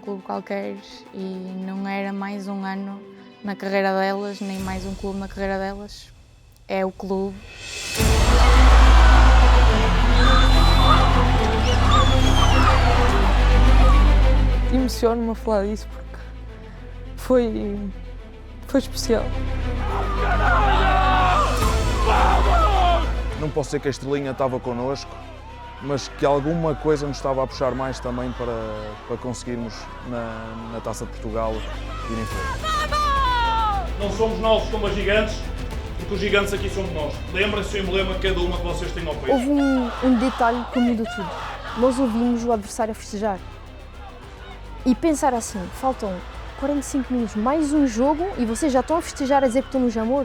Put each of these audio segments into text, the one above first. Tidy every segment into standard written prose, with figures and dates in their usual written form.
clube qualquer e não era mais um ano na carreira delas, nem mais um clube na carreira delas. É o clube. Emociono-me a falar disso porque foi especial. Não posso dizer que a estrelinha estava connosco, mas que alguma coisa nos estava a puxar mais também para conseguirmos na Taça de Portugal ir em frente. Não somos novos como os gigantes, porque os gigantes aqui somos nós. Lembrem-se o emblema de cada uma que vocês têm ao peito. Houve um detalhe que mudou tudo. Nós ouvimos o adversário a festejar. E pensar assim, faltam 45 minutos, mais um jogo e vocês já estão a festejar a dizer que estão no Jamor?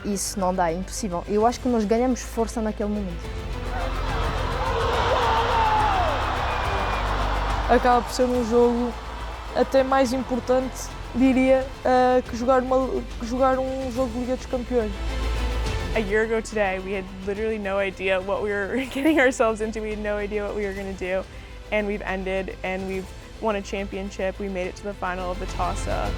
Isso não dá, é impossível. Eu acho que nós ganhamos força naquele momento. Acaba por ser um jogo até mais importante, diria, que jogar um jogo de Liga dos Campeões. A year ago today, we had literally no idea what we were getting ourselves into. We had no idea what we were going to do, and we've ended, and we've won a championship. We made it to the final of the Taça.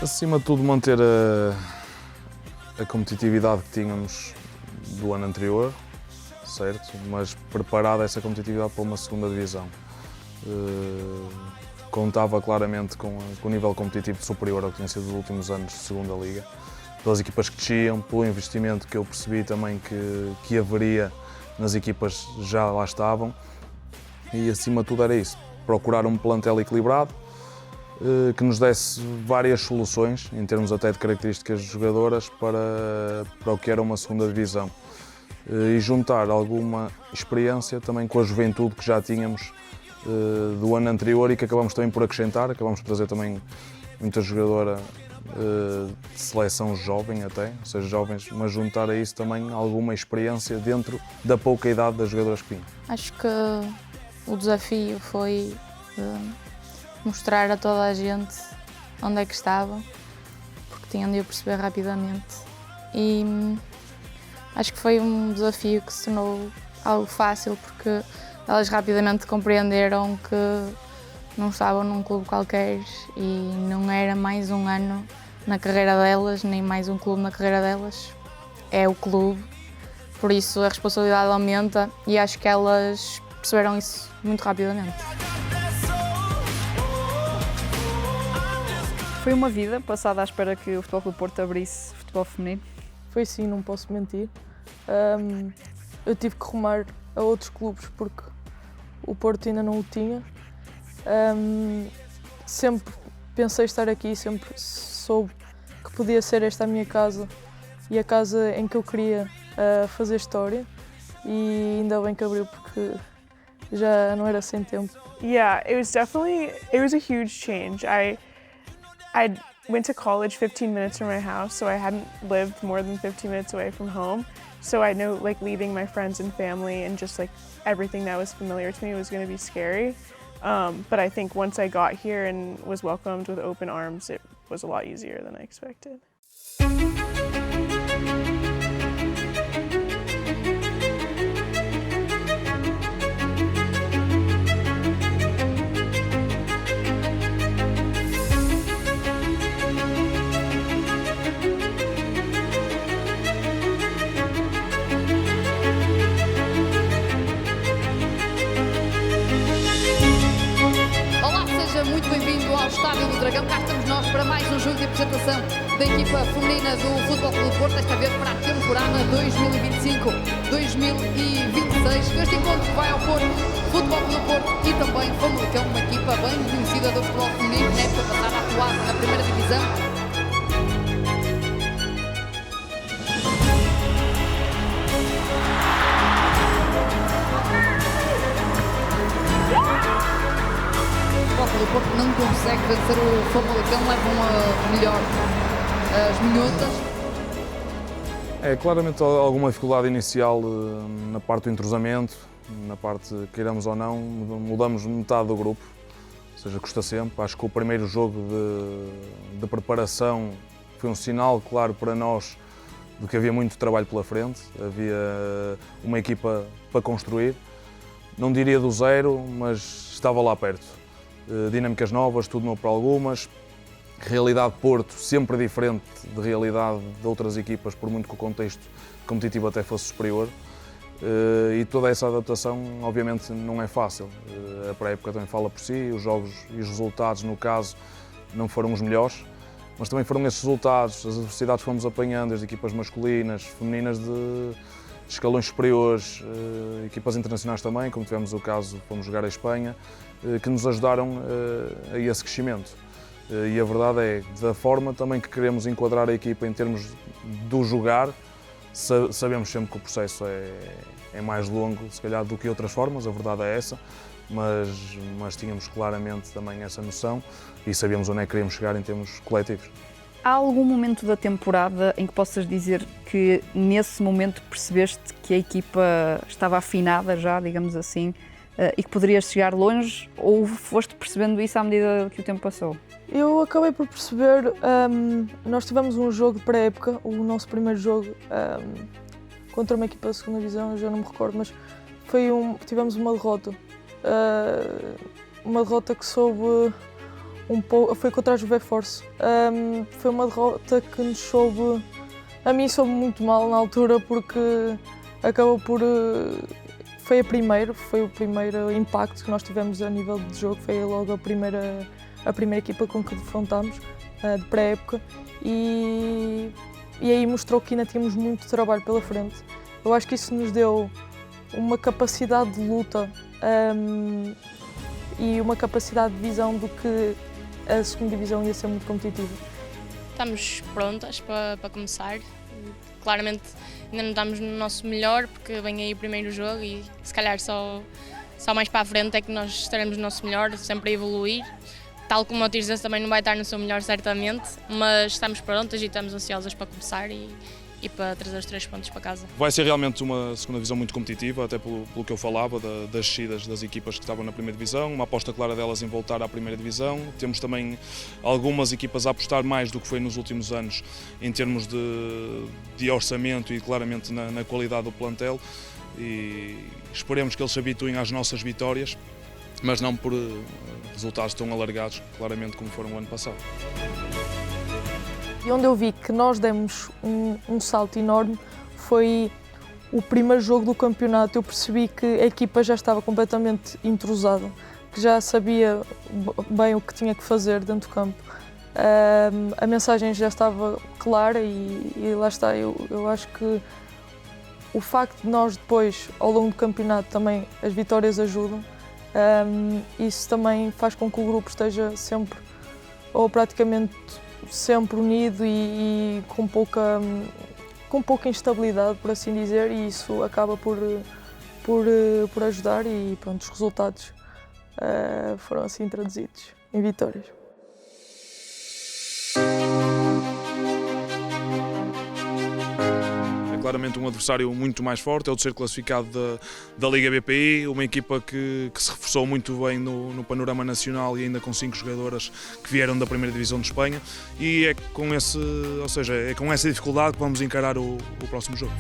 Acima de tudo, manter a competitividade que tínhamos do ano anterior, certo? Mas preparada essa competitividade para uma segunda divisão. Contava claramente com o nível competitivo superior ao que tinha sido nos últimos anos de segunda liga, pelas equipas que desciam, pelo investimento que eu percebi também que haveria nas equipas que já lá estavam, e acima de tudo era isso, procurar um plantel equilibrado, que nos desse várias soluções, em termos até de características jogadoras, para o que era uma segunda divisão. E juntar alguma experiência também com a juventude que já tínhamos do ano anterior e que acabamos também por acrescentar, acabamos por trazer também muita jogadora de seleção jovem até, ou seja, jovens, mas juntar a isso também alguma experiência dentro da pouca idade das jogadoras que vinham. Acho que o desafio foi mostrar a toda a gente onde é que estavam, porque tinham de eu perceber rapidamente. E acho que foi um desafio que se tornou algo fácil, porque elas rapidamente compreenderam que não estavam num clube qualquer e não era mais um ano na carreira delas, nem mais um clube na carreira delas. É o clube, por isso a responsabilidade aumenta e acho que elas perceberam isso muito rapidamente. Foi uma vida passada à espera que o Futebol Clube do Porto abrisse futebol feminino? Foi sim, não posso mentir. Eu tive que rumar a outros clubes porque o Porto ainda não o tinha. Sempre pensei estar aqui, sempre soube que podia ser esta a minha casa e a casa em que eu queria fazer história, e ainda bem que abriu porque já não era sem tempo. Yeah, it was a huge change. I went to college 15 minutes from my house, so I hadn't lived more than 15 minutes away from home. So I know like leaving my friends and family and just like everything that was familiar to me was going to be scary. But I think once I got here and was welcomed with open arms, it was a lot easier than I expected. Muito bem-vindo ao Estádio do Dragão. Cá estamos nós para mais um jogo de apresentação da equipa feminina do Futebol Clube do Porto, desta vez para a temporada 2025-2026. Este encontro vai ao Porto, Futebol Clube do Porto e também Famalicão, uma equipa bem conhecida do futebol feminino, na época passada atuada na primeira divisão. O Porto não consegue vencer o Famalicão, levam a melhor as minhotas. É claramente alguma dificuldade inicial na parte do entrosamento, na parte, queiramos ou não, mudamos metade do grupo, ou seja, custa sempre. Acho que o primeiro jogo de preparação foi um sinal claro para nós de que havia muito trabalho pela frente, havia uma equipa para construir, não diria do zero, mas estava lá perto. Dinâmicas novas, tudo novo para algumas, realidade Porto sempre diferente de realidade de outras equipas, por muito que o contexto competitivo até fosse superior. E toda essa adaptação, obviamente, não é fácil. A pré-época também fala por si, os jogos e os resultados, no caso, não foram os melhores, mas também foram esses resultados, as adversidades que fomos apanhando, as equipas masculinas, femininas de escalões superiores, equipas internacionais também, como tivemos o caso, fomos jogar a Espanha, que nos ajudaram a esse crescimento. E a verdade é, da forma também que queremos enquadrar a equipa em termos do jogar, sabemos sempre que o processo é mais longo, se calhar, do que outras formas, a verdade é essa, mas tínhamos claramente também essa noção e sabíamos onde é que queríamos chegar em termos coletivos. Há algum momento da temporada em que possas dizer que nesse momento percebeste que a equipa estava afinada já, digamos assim, e que poderias chegar longe, ou foste percebendo isso à medida que o tempo passou? Eu acabei por perceber, nós tivemos um jogo de pré-época, o nosso primeiro jogo contra uma equipa da segunda divisão, eu já não me recordo, mas tivemos uma derrota que soube um pouco, foi contra a Juve Force. Foi uma derrota que nos soube, a mim soube muito mal na altura, porque acabou por, foi o primeiro impacto que nós tivemos a nível de jogo, foi logo a primeira equipa com que defrontámos, de pré-época, e aí mostrou que ainda tínhamos muito trabalho pela frente. Eu acho que isso nos deu uma capacidade de luta e uma capacidade de visão do que a segunda divisão ia ser muito competitiva. Estamos prontas para começar. Claramente ainda não estamos no nosso melhor, porque vem aí o primeiro jogo e se calhar só mais para a frente é que nós estaremos no nosso melhor, sempre a evoluir. Tal como o Tirzense também não vai estar no seu melhor, certamente, mas estamos prontas e estamos ansiosas para começar e para trazer os 3 pontos para casa. Vai ser realmente uma segunda divisão muito competitiva, até pelo que eu falava, das descidas das equipas que estavam na primeira divisão, uma aposta clara delas em voltar à primeira divisão. Temos também algumas equipas a apostar mais do que foi nos últimos anos em termos de orçamento e claramente na qualidade do plantel, e esperemos que eles se habituem às nossas vitórias, mas não por resultados tão alargados, claramente como foram o ano passado. E onde eu vi que nós demos um salto enorme foi o primeiro jogo do campeonato. Eu percebi que a equipa já estava completamente entrosada, que já sabia bem o que tinha que fazer dentro do campo. A mensagem já estava clara e lá está. Eu acho que o facto de nós depois, ao longo do campeonato, também as vitórias ajudam. Isso também faz com que o grupo esteja sempre, ou praticamente sempre unido e com pouca instabilidade, por assim dizer, e isso acaba por ajudar, e pronto, os resultados foram assim traduzidos em vitórias. Claramente um adversário muito mais forte, é o terceiro classificado da Liga BPI, uma equipa que se reforçou muito bem no panorama nacional e ainda com 5 jogadoras que vieram da primeira divisão de Espanha, e é com essa dificuldade que vamos encarar o próximo jogo.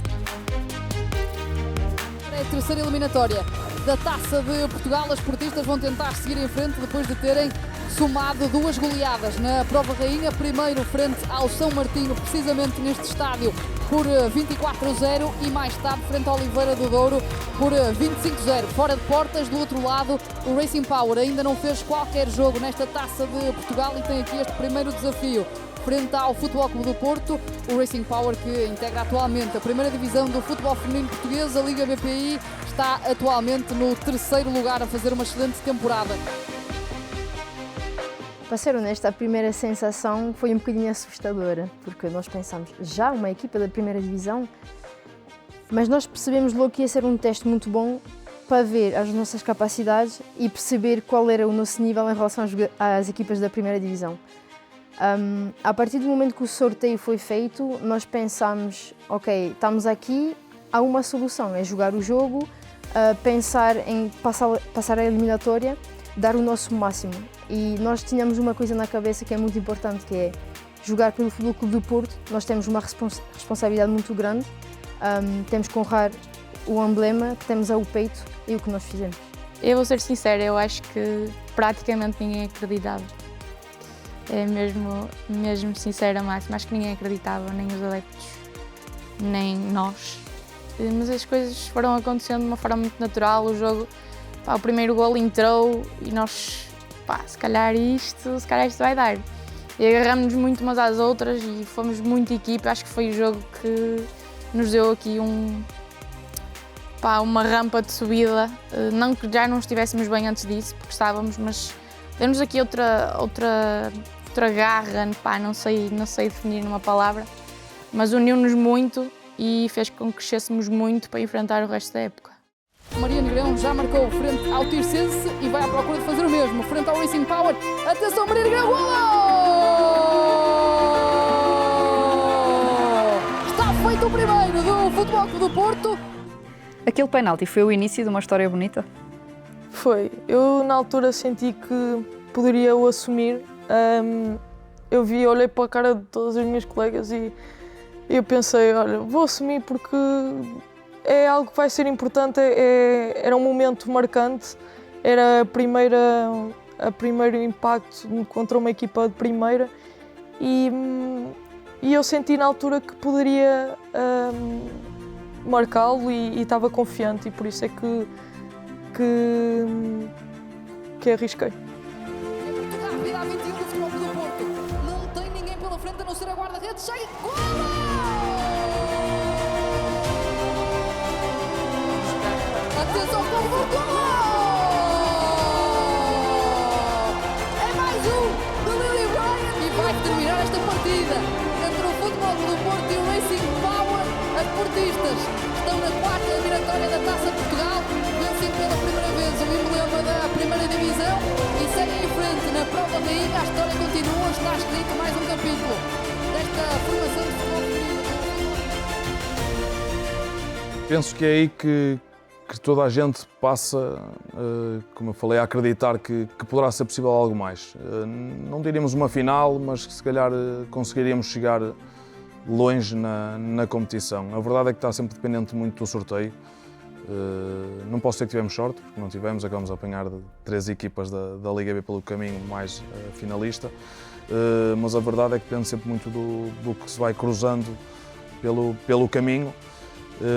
É a terceira eliminatória da Taça de Portugal. As portistas vão tentar seguir em frente depois de terem somado 2 goleadas na prova rainha, primeiro frente ao São Martinho, precisamente neste estádio, por 24-0, e mais tarde frente ao Oliveira do Douro por 25-0. Fora de portas, do outro lado, o Racing Power ainda não fez qualquer jogo nesta Taça de Portugal e tem aqui este primeiro desafio frente ao Futebol Clube do Porto. O Racing Power, que integra atualmente a primeira divisão do futebol feminino português, a Liga BPI, está atualmente no 3º lugar, a fazer uma excelente temporada. Para ser honesta, a primeira sensação foi um bocadinho assustadora, porque nós pensámos, já uma equipa da primeira divisão, mas nós percebemos logo que ia ser um teste muito bom para ver as nossas capacidades e perceber qual era o nosso nível em relação às equipas da primeira divisão. A partir do momento que o sorteio foi feito, nós pensámos, ok, estamos aqui, há uma solução, é jogar o jogo, pensar em passar a eliminatória, dar o nosso máximo. E nós tínhamos uma coisa na cabeça que é muito importante, que é jogar pelo Futebol Clube do Porto. Nós temos uma responsabilidade muito grande, temos que honrar o emblema que temos ao peito e o que nós fizemos. Eu vou ser sincera, eu acho que praticamente ninguém acreditava. É mesmo sincera, máxima, acho que ninguém acreditava, nem os adeptos, nem nós. Mas as coisas foram acontecendo de uma forma muito natural, o jogo, o primeiro golo entrou e nós, se calhar isto vai dar. E agarramos-nos muito umas às outras e fomos muito equipa, acho que foi o jogo que nos deu aqui uma rampa de subida, não que já não estivéssemos bem antes disso, porque estávamos, mas deu-nos aqui outra garra, não sei definir numa palavra, mas uniu-nos muito e fez com que crescêssemos muito para enfrentar o resto da época. Maria Negrão já marcou frente ao Tirsense e vai à procura de fazer o mesmo, frente ao Racing Power. Atenção, Maria Negrão, golo! Está feito o primeiro do Futebol Clube do Porto. Aquele penalti foi o início de uma história bonita? Foi. Eu na altura senti que poderia o assumir. Olhei para a cara de todas as minhas colegas e eu pensei, olha, vou assumir porque é algo que vai ser importante, era um momento marcante, era a primeiro impacto contra uma equipa de primeira e eu senti na altura que poderia marcá-lo e estava confiante e por isso é que arrisquei. Rápida a 21 do Futebol Clube do Porto, não tem ninguém pela frente a não ser a guarda-redes, sai, golo! Atenção, Paulo Portugal! É mais um do Lily Ryan e vai terminar esta partida entre o Futebol Clube do Porto e o Racing Power. As portistas estão na quarta eliminatória da Taça de Portugal, vencem pela primeira vez o emblema da primeira divisão e seguem em frente na prova da ilha. A história continua, está escrito mais um capítulo desta formação de futebol feminino. Penso que é aí que toda a gente passa, como eu falei, a acreditar que poderá ser possível algo mais. Não diríamos uma final, mas que se calhar conseguiríamos chegar longe na competição. A verdade é que está sempre dependente muito do sorteio. Não posso dizer que tivemos sorte, porque não tivemos, acabamos a apanhar 3 equipas da Liga B pelo caminho, mais finalista. Mas a verdade é que depende sempre muito do que se vai cruzando pelo caminho.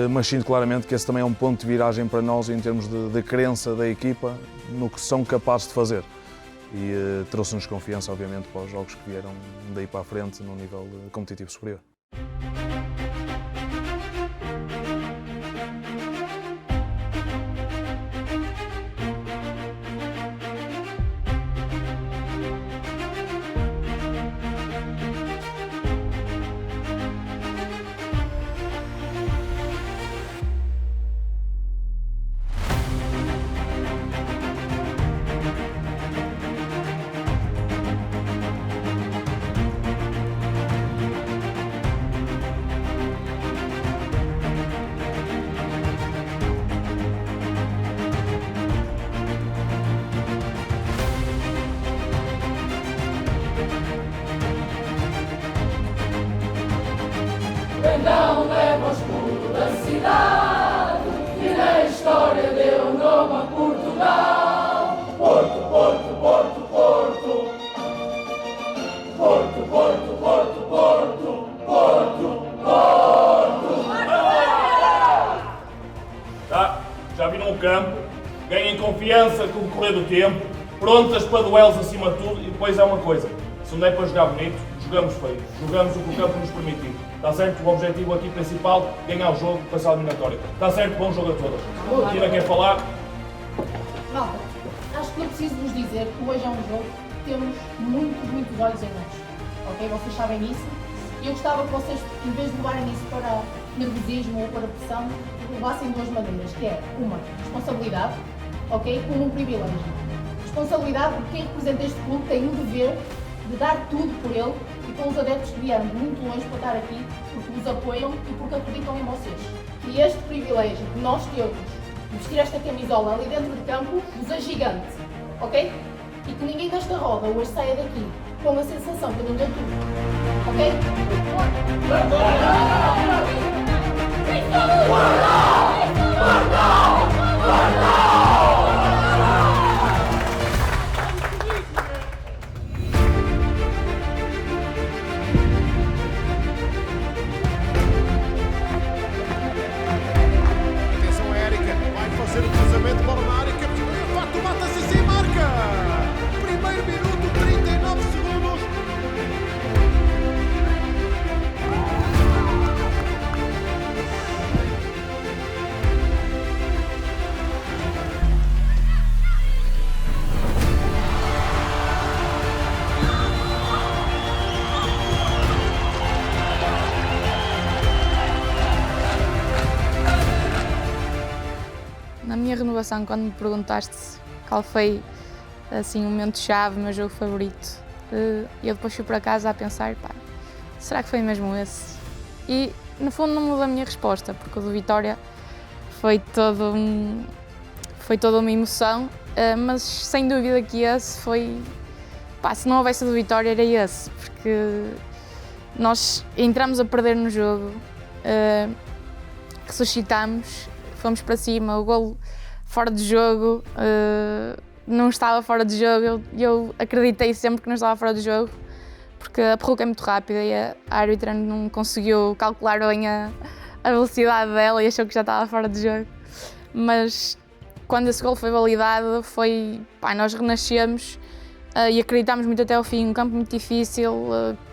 Mas sinto claramente que esse também é um ponto de viragem para nós em termos de crença da equipa no que são capazes de fazer. E trouxe-nos confiança, obviamente, para os jogos que vieram daí para a frente num nível competitivo superior. Então leva o escudo da cidade e na história deu nome a Portugal. Porto, Porto, Porto, Porto. Porto, Porto, Porto, Porto. Porto, Porto. Já viram o campo, ganhem confiança com o correr do tempo, prontas para duelos acima de tudo e depois há uma coisa, se não é para jogar bonito, jogamos feio, jogamos o que o campo nos permitir. Está certo? O objetivo aqui principal, ganhar o jogo, passar a eliminatória. Está certo? Bom jogo a todas. Tira quer falar? Malta, acho que não preciso vos dizer que hoje é um jogo que temos muitos olhos em nós. Ok? Vocês sabem isso. E eu gostava que vocês, em vez de levarem isso para nervosismo ou para pressão, levassem de duas maneiras, que é uma responsabilidade, ok, como um privilégio. Responsabilidade porque quem representa este clube tem o dever de dar tudo por ele e pelos adeptos que vieram de muito longe para estar aqui, porque vos apoiam e porque acreditam em vocês. E este privilégio que nós temos de vestir esta camisola ali dentro de campo vos é gigante, ok? E que ninguém desta roda hoje saia daqui com a sensação que não deu tudo, ok? Atenção a Érica, vai fazer o cruzamento, bola na área, captura, de facto mata-se e marca! Primeiro minuto, 39 segundos. Na minha renovação, quando me perguntaste qual foi assim, o momento-chave, o meu jogo favorito, eu depois fui para casa a pensar, pá, será que foi mesmo esse? E no fundo não mudou a minha resposta, porque o do Vitória foi toda uma emoção, mas sem dúvida que esse foi, pá, se não houvesse o do Vitória era esse, porque nós entramos a perder no jogo, ressuscitámos, fomos para cima, o golo fora de jogo, não estava fora de jogo, eu acreditei sempre que não estava fora de jogo, porque a perruca é muito rápida e a árbitra não conseguiu calcular bem a velocidade dela e achou que já estava fora de jogo. Mas quando esse golo foi validado, nós renascemos e acreditámos muito até ao fim, um campo muito difícil,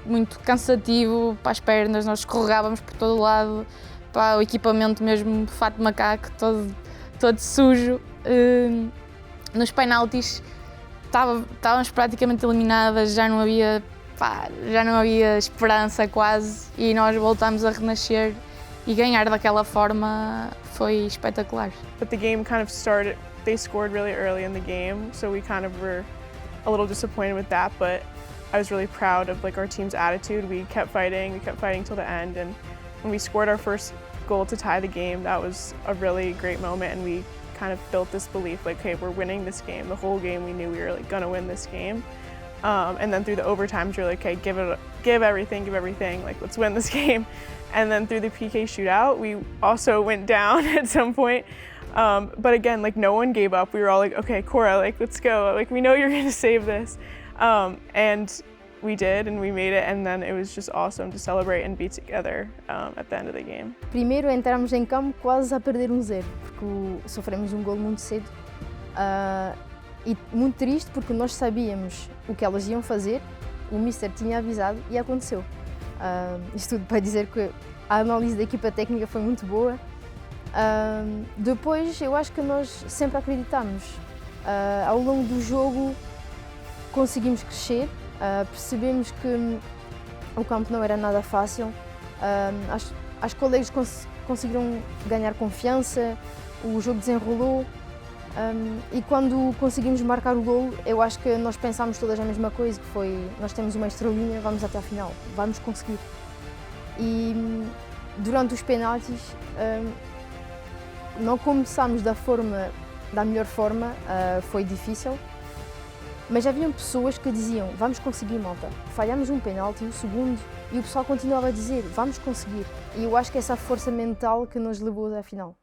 muito cansativo para as pernas, nós escorregávamos por todo o lado, pá, o equipamento mesmo, fato de macaco, todo sujo. Nos penaltis estávamos praticamente eliminadas, já não havia esperança quase e nós voltámos a renascer e ganhar daquela forma foi espetacular. But the game kind of started, they scored really early in the game, so we kind of were a little disappointed with that, but I was really proud of our team's attitude. We kept fighting till the end, and when we scored our first goal to tie the game, that was a really great moment, and we kind of built this belief, okay, we're winning this game. The whole game we knew we were gonna win this game. And then through the overtimes, you're like, okay, give everything, let's win this game. And then through the PK shootout, we also went down at some point. But again, no one gave up. We were all like, okay, Cora, let's go. We know you're gonna save this. And we did, and we made it, and then it was just awesome to celebrate and be together at the end of the game. Primeiro entramos em campo quase a perder 1-0, porque sofremos um golo muito cedo. E muito triste porque nós sabíamos o que elas iam fazer, o Mister tinha avisado e aconteceu. Isto tudo para dizer que a análise da equipa técnica foi muito boa. Depois eu acho que nós sempre acreditamos. Ao longo do jogo conseguimos crescer, percebemos que o campo não era nada fácil, as colegas conseguiram ganhar confiança, o jogo desenrolou. E quando conseguimos marcar o golo, eu acho que nós pensámos todas a mesma coisa, que foi, nós temos uma estrelinha, vamos até a final, vamos conseguir. E durante os penaltis, não começámos da melhor forma, foi difícil, mas haviam pessoas que diziam, vamos conseguir, malta. Falhámos um penalti, o segundo, e o pessoal continuava a dizer, vamos conseguir. E eu acho que essa força mental que nos levou até a final.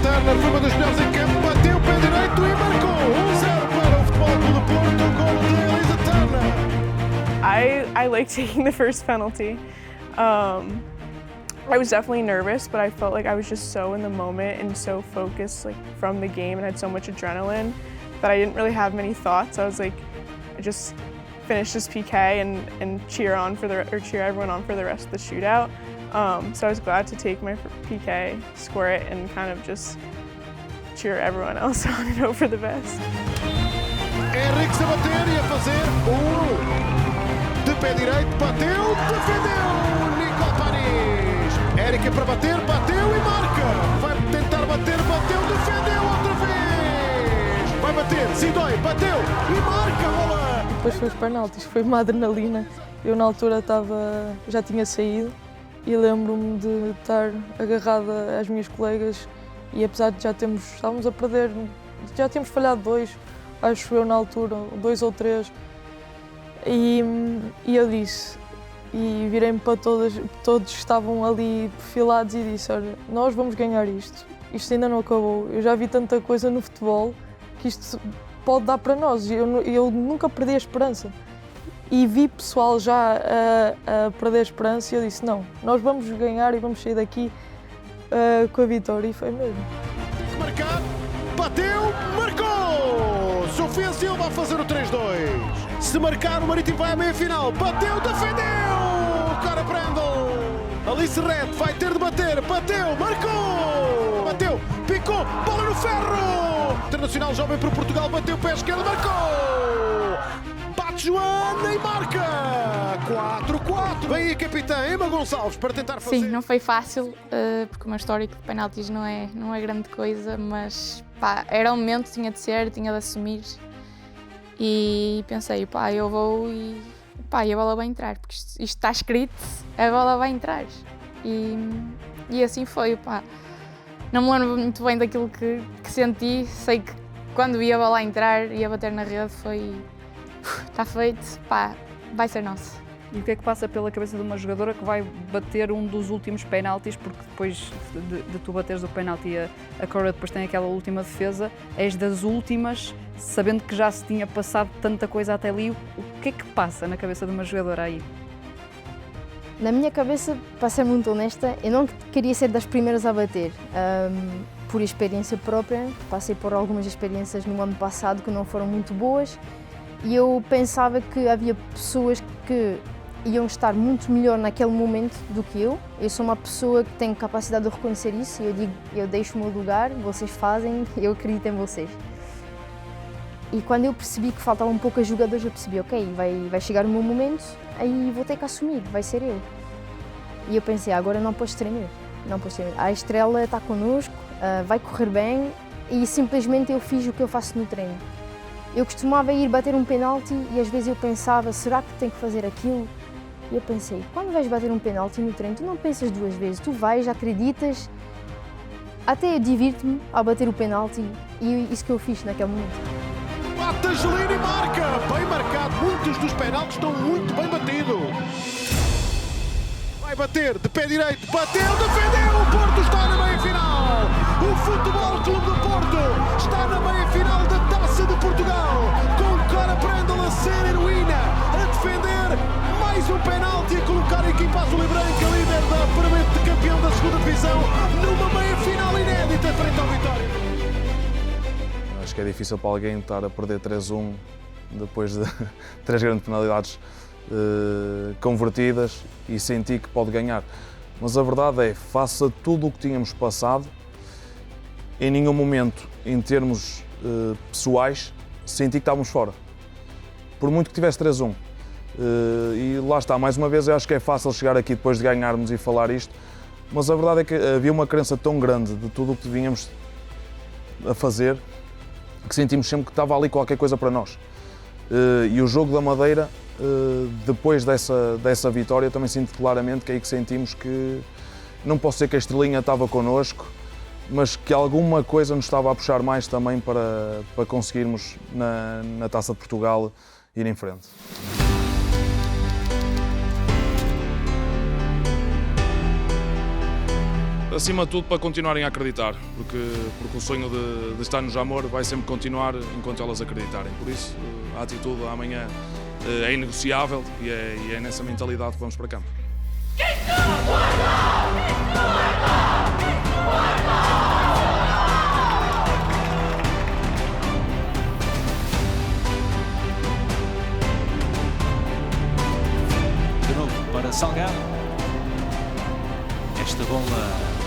Turner foi uma das melhores em campo, bateu o pé direito e marcou 1-0 para o Futebol Clube Porto, gol de Elisa Turner. I like taking the first penalty. I was definitely nervous, but I felt like I was just so in the moment and so focused from the game and had so much adrenaline that I didn't really have many thoughts. I was I just finish this PK and cheer everyone on for the rest of the shootout. So I was glad to take my PK, score it, and kind of just cheer everyone else on and hope for the best. Henriques a bater e a fazer de pé direito, bateu, defendeu, Nicole Panis. Érica para bater, bateu e marca. Vai tentar bater, bateu, defendeu outra vez. Vai bater, Zidói, bateu e marca a bola. Depois foi os penaltis, foi uma adrenalina. Eu na altura já tinha saído e lembro-me de estar agarrada às minhas colegas e apesar de estávamos a perder, já tínhamos falhado 2, acho eu na altura, 2 ou 3. E eu disse, e virei-me para todos estavam ali perfilados e disse, olha, nós vamos ganhar isto ainda não acabou, eu já vi tanta coisa no futebol que isto pode dar para nós, eu nunca perdi a esperança. E vi pessoal já a perder a esperança e eu disse, não, nós vamos ganhar e vamos sair daqui com a vitória, e foi mesmo. Tem que marcar, bateu, marcou! Sofia Silva a fazer o 3-2. Se marcar, o Marítimo vai à meia-final. Bateu, defendeu! Cara Brandel. Alice Red vai ter de bater. Bateu, marcou! Bateu, picou, bola no ferro! Internacional jovem para Portugal, bateu, pé esquerdo, marcou! Bate Joana e marca! 4-4. Vem aí a capitã Emma Gonçalves para tentar fazer... Sim, não foi fácil, porque o meu histórico de penaltis não é grande coisa, mas pá, era o momento, tinha de ser, tinha de assumir. E pensei, pá, eu vou e a bola vai entrar, porque isto está escrito, a bola vai entrar. E assim foi, pá. Não me lembro muito bem daquilo que senti, sei que quando vi a bola entrar e a bater na rede foi, está feito, pá, vai ser nosso. E o que é que passa pela cabeça de uma jogadora que vai bater um dos últimos penaltis, porque depois de tu bateres o penalti a Cora depois tem aquela última defesa, és das últimas, sabendo que já se tinha passado tanta coisa até ali, o que é que passa na cabeça de uma jogadora aí? Na minha cabeça, para ser muito honesta, eu não queria ser das primeiras a bater. Por experiência própria, passei por algumas experiências no ano passado que não foram muito boas e eu pensava que havia pessoas que iam estar muito melhor naquele momento do que eu. Eu sou uma pessoa que tem capacidade de reconhecer isso e eu digo, eu deixo o meu lugar, vocês fazem, eu acredito em vocês. E quando eu percebi que faltavam poucos jogadores, eu percebi, ok, vai chegar o meu momento, aí vou ter que assumir, vai ser eu. E eu pensei, agora não posso tremer, não posso tremer. A estrela está connosco, vai correr bem e simplesmente eu fiz o que eu faço no treino. Eu costumava ir bater um penalti e às vezes eu pensava, será que tenho que fazer aquilo? E eu pensei, quando vais bater um penalti no treino, tu não pensas 2 vezes, tu vais, acreditas, até eu divirto-me ao bater o penalti e isso que eu fiz naquele momento. Bate Angelina e marca! Bem marcado, muitos dos penaltis estão muito bem batidos. Vai bater, de pé direito, bateu, defendeu, o Porto está na meia-final! O Futebol Clube do Porto está na meia-final da Taça de Portugal, com Cora Brandel a ser heroína, a defender mais um penalti, a colocar a equipa azul e branca, líder da permanente campeão da segunda divisão, numa meia-final inédita frente ao Vitória. Acho que é difícil para alguém estar a perder 3-1 depois de 3 grandes penalidades convertidas e sentir que pode ganhar. Mas a verdade é, face a tudo o que tínhamos passado, em nenhum momento, em termos pessoais, senti que estávamos fora. Por muito que tivesse 3-1. E lá está, mais uma vez, eu acho que é fácil chegar aqui depois de ganharmos e falar isto, mas a verdade é que havia uma crença tão grande de tudo o que vínhamos a fazer, que sentimos sempre que estava ali qualquer coisa para nós. E o jogo da Madeira, depois dessa vitória, também sinto claramente que é aí que sentimos que, não posso dizer que a estrelinha estava connosco, mas que alguma coisa nos estava a puxar mais também para conseguirmos, na Taça de Portugal, ir em frente. Acima de tudo, para continuarem a acreditar, porque o sonho de estar no Jamor vai sempre continuar enquanto elas acreditarem. Por isso, a atitude amanhã é inegociável e é nessa mentalidade que vamos para campo. para Salgado. Esta bola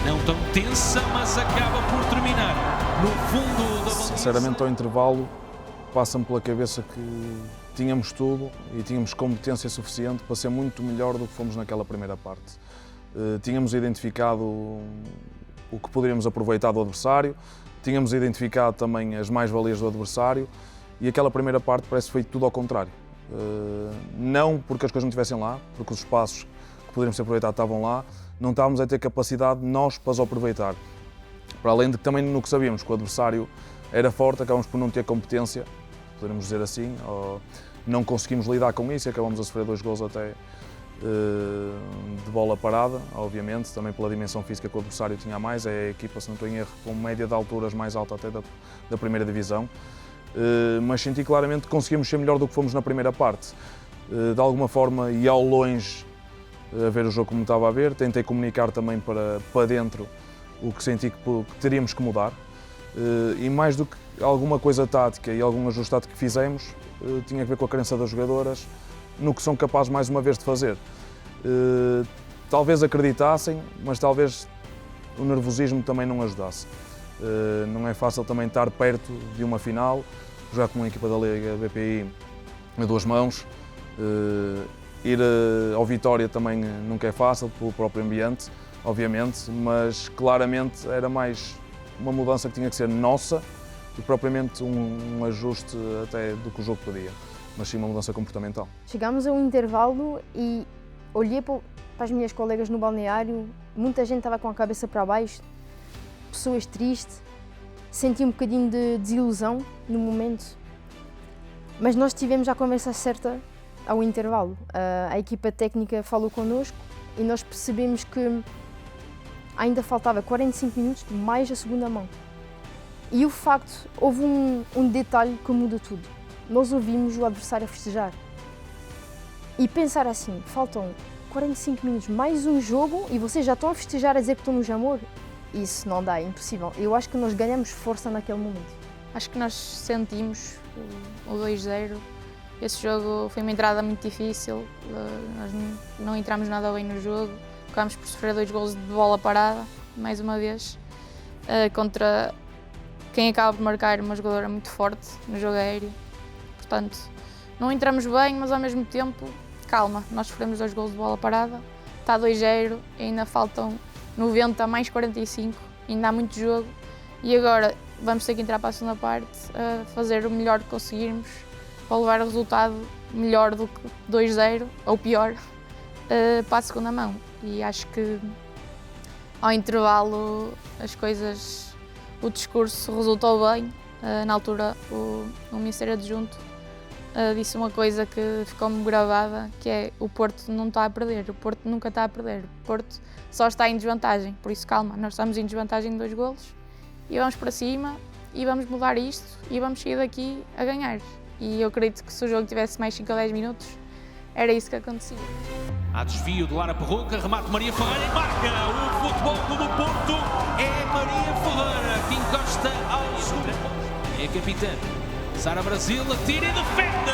não tão tensa, mas acaba por terminar no fundo da baliza. Sinceramente, ao intervalo, passa-me pela cabeça que tínhamos tudo e tínhamos competência suficiente para ser muito melhor do que fomos naquela primeira parte. Tínhamos identificado o que poderíamos aproveitar do adversário, tínhamos identificado também as mais-valias do adversário e aquela primeira parte parece que foi tudo ao contrário. Não porque as coisas não estivessem lá, porque os espaços que poderíamos ter aproveitado estavam lá, não estávamos a ter capacidade nós para os aproveitar. Para além de que também no que sabíamos que o adversário era forte, acabamos por não ter competência, poderíamos dizer assim, ou não conseguimos lidar com isso e acabamos a sofrer 2 gols até de bola parada, obviamente, também pela dimensão física que o adversário tinha a mais, é a equipa, se não estou em erro, com média de alturas mais alta até da primeira divisão, mas senti claramente que conseguimos ser melhor do que fomos na primeira parte. De alguma forma, e ao longe, a ver o jogo como estava a ver, tentei comunicar também para dentro o que senti que teríamos que mudar, e mais do que alguma coisa tática e algum ajuste tático que fizemos, tinha a ver com a crença das jogadoras no que são capazes mais uma vez de fazer. Talvez acreditassem, mas talvez o nervosismo também não ajudasse. Não é fácil também estar perto de uma final, jogar com uma equipa da Liga BPI a 2 mãos, ir ao Vitória também nunca é fácil, pelo próprio ambiente, obviamente, mas claramente era mais uma mudança que tinha que ser nossa e propriamente um ajuste até do que o jogo pedia, mas sim uma mudança comportamental. Chegámos a um intervalo e olhei para as minhas colegas no balneário, muita gente estava com a cabeça para baixo, pessoas tristes, senti um bocadinho de desilusão no momento, mas nós tivemos a conversa certa ao intervalo. A equipa técnica falou connosco e nós percebemos que ainda faltava 45 minutos mais a segunda mão. E o facto, houve um detalhe que muda tudo. Nós ouvimos o adversário a festejar. E pensar assim, faltam 45 minutos mais um jogo e vocês já estão a festejar a dizer que estão no Jamor? Isso não dá, é impossível. Eu acho que nós ganhamos força naquele momento. Acho que nós sentimos o 2-0. Esse jogo foi uma entrada muito difícil, nós não entramos nada bem no jogo, acabámos por sofrer 2 golos de bola parada, mais uma vez, contra quem acaba por marcar uma jogadora muito forte no jogo aéreo. Portanto, não entramos bem, mas ao mesmo tempo, calma, nós sofremos 2 golos de bola parada, está 2-0, ainda faltam 90 mais 45, ainda há muito jogo e agora vamos ter que entrar para a segunda parte, fazer o melhor que conseguirmos, para levar o resultado melhor do que 2-0, ou pior, para a segunda mão. E acho que ao intervalo as coisas, o discurso resultou bem. Na altura o Ministério Adjunto disse uma coisa que ficou-me gravada, que é: o Porto não está a perder, o Porto nunca está a perder, o Porto só está em desvantagem, por isso calma, nós estamos em desvantagem de 2 golos e vamos para cima e vamos mudar isto e vamos sair daqui a ganhar. E eu acredito que se o jogo tivesse mais 5 a 10 minutos, era isso que acontecia. Há desvio do Lara Perruca, remate Maria Ferreira e marca o Futebol Clube do Porto. É Maria Ferreira que encosta ao segundo. É a capitã Sara Brasil, atira e defende.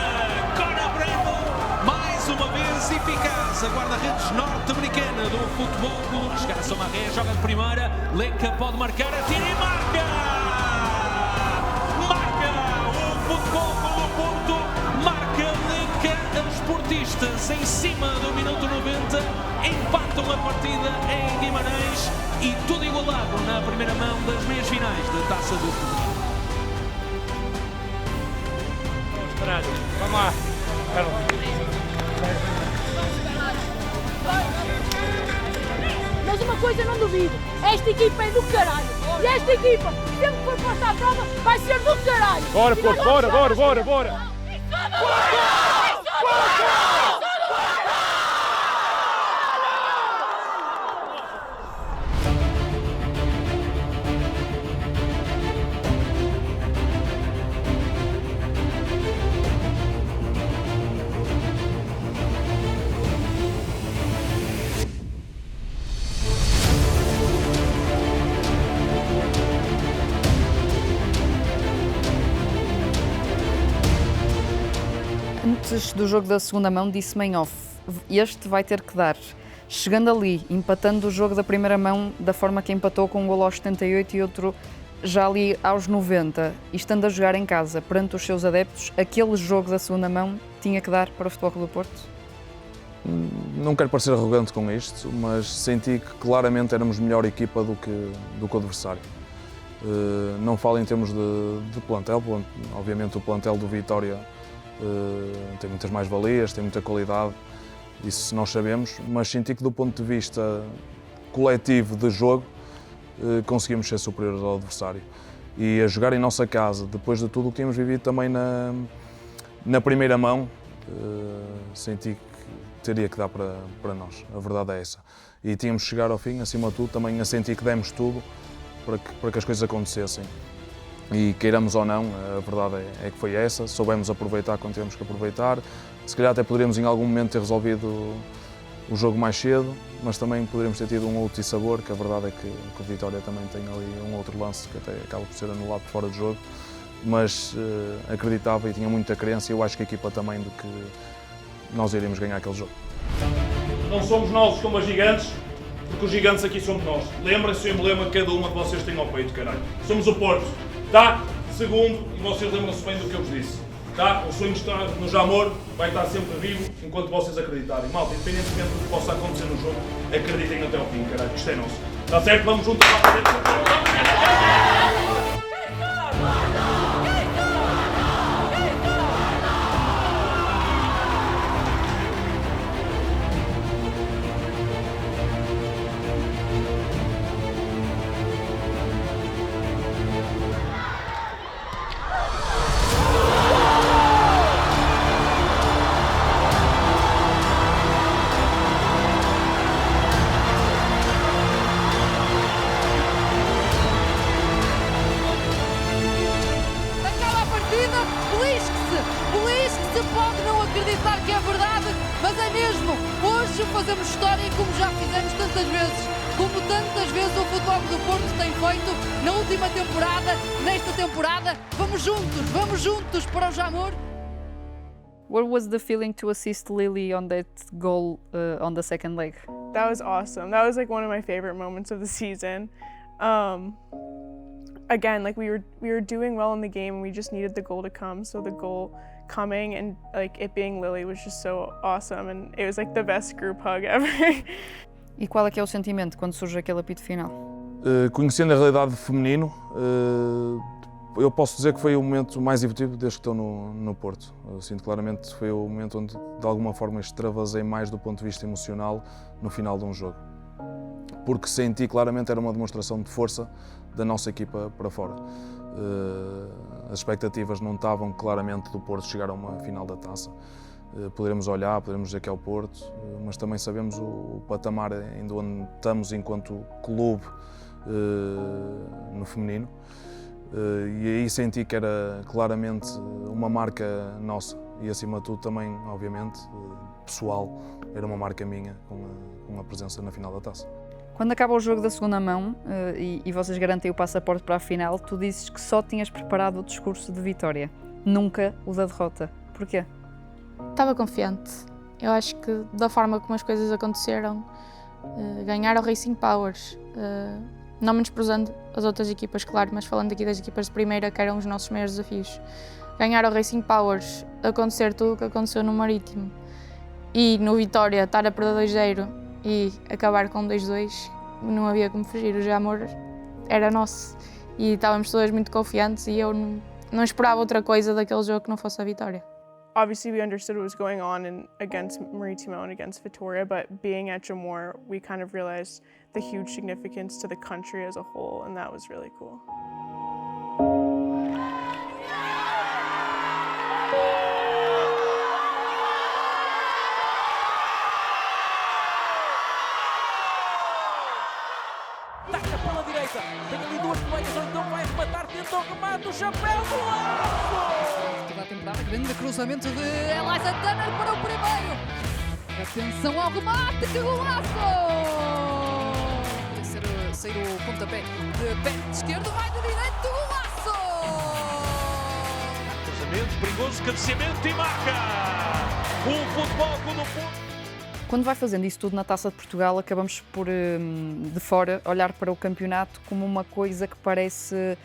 Cora Bravo, mais uma vez eficaz. A guarda-redes norte-americana do Futebol Clube. Chegar a Somaré, joga de primeira. Lenca pode marcar, atira e marca. Portistas em cima do minuto 90 empatam a partida em Guimarães e tudo igualado na primeira mão das meias finais da Taça do Portugal. Vamos lá. Mas uma coisa não duvido, esta equipa é do caralho. E esta equipa, sempre que for posta à prova, vai ser do caralho. Bora, Porto, bora. Antes do jogo da segunda mão, disse-me em off este vai ter que dar. Chegando ali, empatando o jogo da primeira mão da forma que empatou, com um golo aos 78 e outro já ali aos 90, e estando a jogar em casa perante os seus adeptos, aquele jogo da segunda mão tinha que dar para o Futebol Clube do Porto? Não quero parecer arrogante com isto, mas senti que claramente éramos melhor equipa do que o adversário. Não falo em termos de plantel, obviamente o plantel do Vitória tem muitas mais-valias, tem muita qualidade, isso nós sabemos, mas senti que do ponto de vista coletivo de jogo conseguimos ser superiores ao adversário. E a jogar em nossa casa, depois de tudo o que tínhamos vivido também na primeira mão, senti que teria que dar para nós, a verdade é essa. E tínhamos que chegar ao fim, acima de tudo, também a sentir que demos tudo para que as coisas acontecessem. E queiramos ou não, a verdade é que foi essa, soubemos aproveitar quando tivemos que aproveitar. Se calhar até poderíamos em algum momento ter resolvido o jogo mais cedo, mas também poderíamos ter tido um outro sabor, que a verdade é que o Vitória também tem ali um outro lance que até acaba por ser anulado fora de jogo, mas acreditava e tinha muita crença, e eu acho que a equipa também, de que nós iríamos ganhar aquele jogo. Não somos nós como os gigantes, porque os gigantes aqui somos nós. Lembrem-se o emblema que cada uma de vocês tem ao peito, caralho. Somos o Porto, tá? Segundo, e vocês lembram-se bem do que eu vos disse. Tá? O sonho está no Jamor, vai estar sempre vivo enquanto vocês acreditarem. Malta, independentemente do que possa acontecer no jogo, acreditem até ao fim, caralho, que isto é nosso. Está certo? Vamos juntos para a frente. Pode não acreditar que é verdade, mas é mesmo. Hoje fazemos história, como já fizemos tantas vezes. Como tantas vezes o Futebol Clube do Porto tem feito na última temporada, nesta temporada. Vamos juntos para o Jamor. What was the feeling to assist Lily on that goal on the second leg? That was awesome. That was like one of my favorite moments of the season. Again, like we were doing well in the game, and we just needed the goal to come. So the goal coming and like it being Lily was just so awesome, and it was like the best group hug ever. E qual é que é o sentimento quando surge aquele apito final? Conhecendo a realidade do feminino, eu posso dizer que foi o momento mais emotivo desde que estou no Porto. Eu sinto claramente que foi o momento onde de alguma forma extravasei mais do ponto de vista emocional no final de um jogo. Porque senti claramente era uma demonstração de força da nossa equipa para fora. As expectativas não estavam claramente do Porto chegar a uma final da taça. Poderemos olhar, poderemos dizer que é o Porto, mas também sabemos o patamar em onde estamos enquanto clube no feminino. E aí senti que era claramente uma marca nossa e, acima de tudo, também, obviamente, pessoal, era uma marca minha com a presença na final da taça. Quando acaba o jogo da segunda mão e vocês garantem o passaporte para a final, tu dizes que só tinhas preparado o discurso de vitória, nunca o da derrota. Porquê? Estava confiante. Eu acho que da forma como as coisas aconteceram, ganhar ao Racing Powers, não menosprezando as outras equipas, claro, mas falando aqui das equipas de primeira, que eram os nossos maiores desafios. Ganhar ao Racing Powers, acontecer tudo o que aconteceu no Marítimo e no Vitória estar a perder 2-0 e acabar com 2-2, não havia como fugir. O Jamor era nosso e estávamos todas muito confiantes e eu não esperava outra coisa daquele jogo que não fosse a vitória. Obviously, we understood what was going on against Maritimo and against Vitória, but being at Jamor, we kind of realized the huge significance to the country as a whole, and that was really cool. Taca pela direita, tem ali duas colegas, então vai rematar, tentou o remate, o chapéu do lado! Toda a temporada, grande cruzamento de Eliza Tanner para o primeiro. Atenção ao remate, que golaço! Vai sair o pontapé de pé esquerdo, vai de direito, golaço! Cruzamento, perigoso, cabeceamento e marca! O Futebol Clube do Porto. Quando vai fazendo isso tudo na Taça de Portugal, acabamos por, de fora, olhar para o campeonato como uma coisa que parece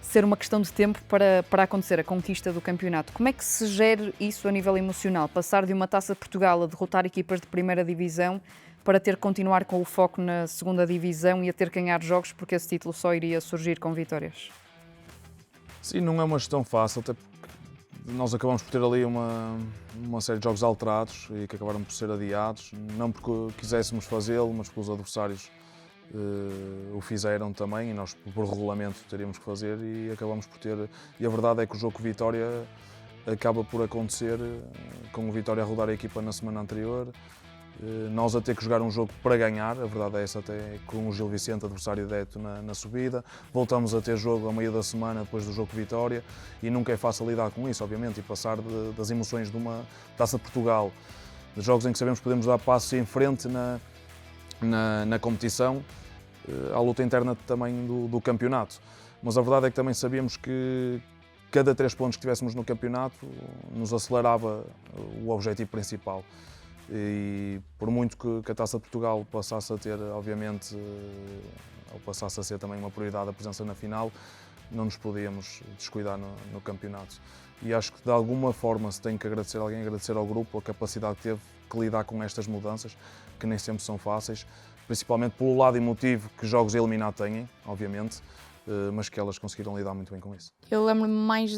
ser uma questão de tempo para acontecer, a conquista do campeonato. Como é que se gera isso a nível emocional? Passar de uma Taça de Portugal a derrotar equipas de primeira divisão para ter que continuar com o foco na segunda divisão e a ter que ganhar jogos, porque esse título só iria surgir com vitórias? Sim, não é uma gestão fácil, até porque nós acabamos por ter ali uma série de jogos alterados e que acabaram por ser adiados, não porque quiséssemos fazê-lo, mas porque os adversários o fizeram também e nós, por regulamento, teríamos que fazer e acabamos por ter. E a verdade é que o jogo Vitória acaba por acontecer com o Vitória a rodar a equipa na semana anterior, nós a ter que jogar um jogo para ganhar, a verdade é essa, até com o Gil Vicente, adversário direto na subida. Voltamos a ter jogo ao meio da semana depois do jogo Vitória e nunca é fácil lidar com isso, obviamente, e passar das emoções de uma Taça de Portugal, de jogos em que sabemos que podemos dar passos em frente na competição, à luta interna também do campeonato. Mas a verdade é que também sabíamos que cada 3 pontos que tivéssemos no campeonato nos acelerava o objetivo principal. E por muito que a Taça de Portugal passasse a ter, obviamente, ou passasse a ser também uma prioridade a presença na final, não nos podíamos descuidar no campeonato. E acho que de alguma forma se tem que agradecer a alguém, agradecer ao grupo a capacidade que teve que lidar com estas mudanças, que nem sempre são fáceis, principalmente pelo lado emotivo que jogos a eliminar têm, obviamente, mas que elas conseguiram lidar muito bem com isso. Eu lembro-me mais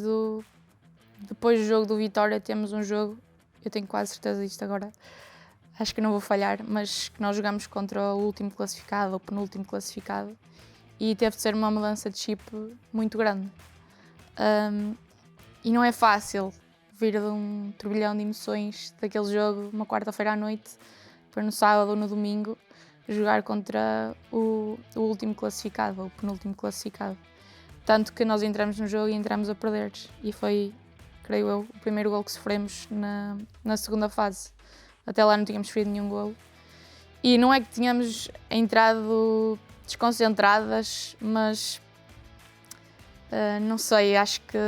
depois do jogo do Vitória, temos um jogo, eu tenho quase certeza disto agora, acho que não vou falhar, mas que nós jogamos contra o último classificado, ou penúltimo classificado, e teve de ser uma mudança de chip muito grande. E não é fácil vir de um turbilhão de emoções daquele jogo, uma quarta-feira à noite, para no sábado ou no domingo, jogar contra o último classificado, ou o penúltimo classificado. Tanto que nós entramos no jogo e entramos a perder. E foi, creio eu, o primeiro gol que sofremos na segunda fase. Até lá não tínhamos sofrido nenhum golo. E não é que tínhamos entrado desconcentradas, mas não sei, acho que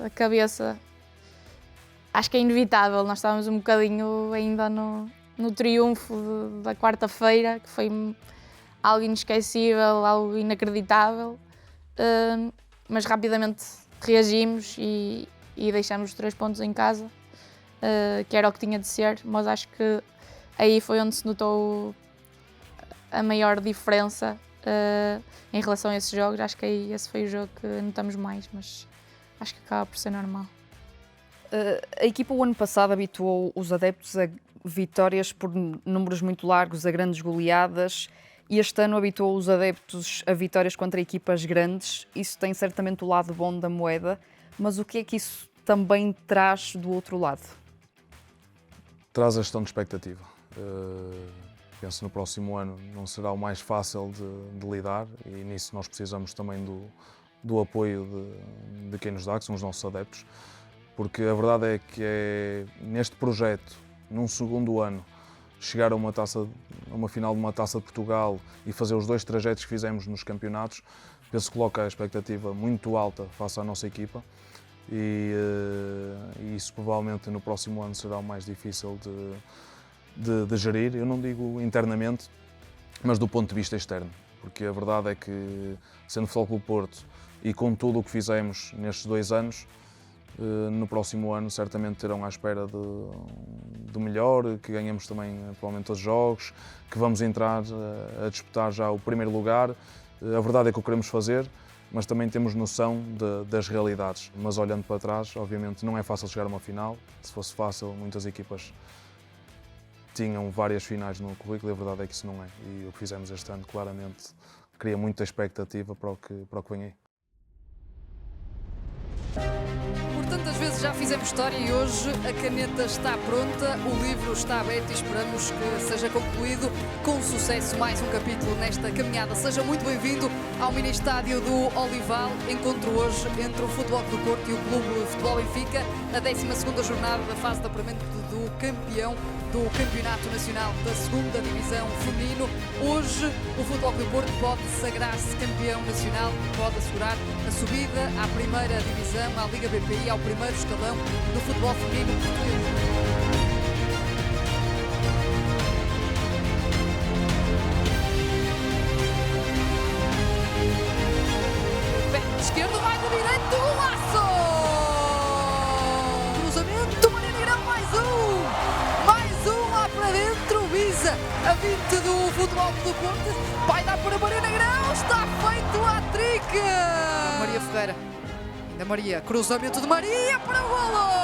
a cabeça, acho que é inevitável. Nós estávamos um bocadinho ainda no triunfo da quarta-feira, que foi algo inesquecível, algo inacreditável, mas rapidamente reagimos e deixamos os 3 pontos em casa, que era o que tinha de ser, mas acho que aí foi onde se notou a maior diferença em relação a esses jogos. Acho que aí esse foi o jogo que notamos mais, mas acho que acaba por ser normal. A equipa o ano passado habituou os adeptos a vitórias por números muito largos, a grandes goleadas, e este ano habituou os adeptos a vitórias contra equipas grandes. Isso tem certamente o lado bom da moeda, mas o que é que isso também traz do outro lado? Traz a gestão de expectativa. Penso no próximo ano não será o mais fácil de lidar e nisso nós precisamos também do apoio de quem nos dá, que são os nossos adeptos, porque a verdade é que neste projeto, num segundo ano, chegar a uma final de uma Taça de Portugal e fazer os 2 trajetos que fizemos nos campeonatos, penso que coloca a expectativa muito alta face à nossa equipa e isso provavelmente no próximo ano será o mais difícil de gerir. Eu não digo internamente, mas do ponto de vista externo, porque a verdade é que, sendo Futebol Clube Porto e com tudo o que fizemos nestes 2 anos, no próximo ano certamente terão à espera do melhor, que ganhemos também provavelmente todos os jogos, que vamos entrar a disputar já o primeiro lugar. A verdade é que o queremos fazer, mas também temos noção das realidades. Mas olhando para trás, obviamente não é fácil chegar a uma final. Se fosse fácil, muitas equipas tinham várias finais no currículo e a verdade é que isso não é. E o que fizemos este ano claramente cria muita expectativa para o que vem aí. Tantas vezes já fizemos história e hoje a caneta está pronta, o livro está aberto e esperamos que seja concluído com sucesso mais um capítulo nesta caminhada. Seja muito bem-vindo ao mini estádio do Olival. Encontro hoje entre o Futebol Clube do Porto e o Clube de Futebol Benfica, a 12ª jornada da fase de apuramento do campeão do Campeonato Nacional da 2ª Divisão Feminino. Hoje o Futebol Clube do Porto pode sagrar-se campeão nacional, pode assegurar a subida à primeira divisão, à Liga BPI, ao primeiro escalão do futebol feminino português. 20 do Futebol do Porto. Vai dar para Maria Negrão. Está feito a hat-trick. Maria Ferreira. Ainda Maria. Cruzamento de Maria para o golo.